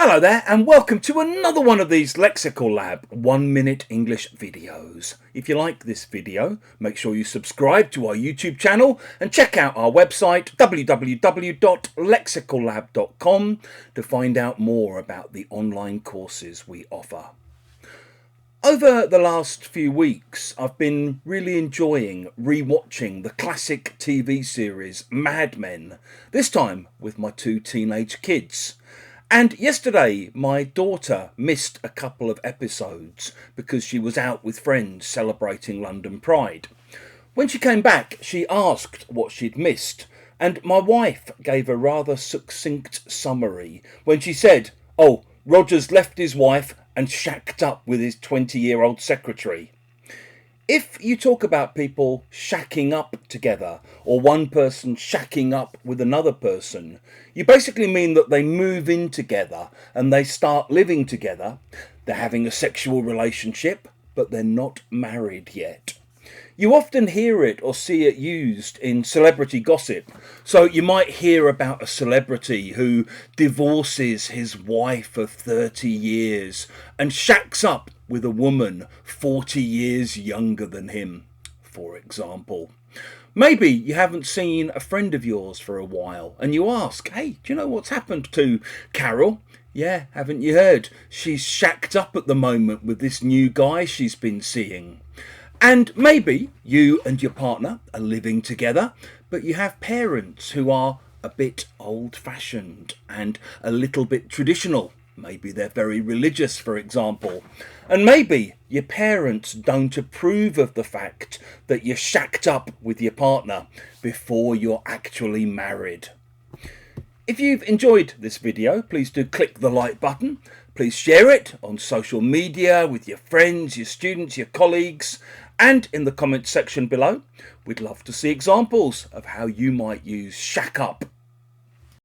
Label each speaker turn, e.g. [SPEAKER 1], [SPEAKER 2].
[SPEAKER 1] Hello there and welcome to another one of these Lexical Lab 1-minute English videos. If you like this video, make sure you subscribe to our YouTube channel and check out our website www.lexicallab.com to find out more about the online courses we offer. Over the last few weeks, I've been really enjoying rewatching the classic TV series Mad Men, this time with my two teenage kids. And yesterday, my daughter missed a couple of episodes because she was out with friends celebrating London Pride. When she came back, she asked what she'd missed, and my wife gave a rather succinct summary when she said, "Oh, Roger's left his wife and shacked up with his 20-year-old secretary." If you talk about people shacking up together or one person shacking up with another person, you basically mean that they move in together and they start living together. They're having a sexual relationship, but they're not married yet. You often hear it or see it used in celebrity gossip. So you might hear about a celebrity who divorces his wife of 30 years and shacks up with a woman 40 years younger than him, for example. Maybe you haven't seen a friend of yours for a while and you ask, "Hey, do you know what's happened to Carol? Yeah, haven't you heard? She's shacked up at the moment with this new guy she's been seeing." And maybe you and your partner are living together, but you have parents who are a bit old-fashioned and a little bit traditional. Maybe they're very religious, for example. And maybe your parents don't approve of the fact that you're shacked up with your partner before you're actually married. If you've enjoyed this video, please do click the like button. Please share it on social media with your friends, your students, your colleagues, and in the comments section below. We'd love to see examples of how you might use shack up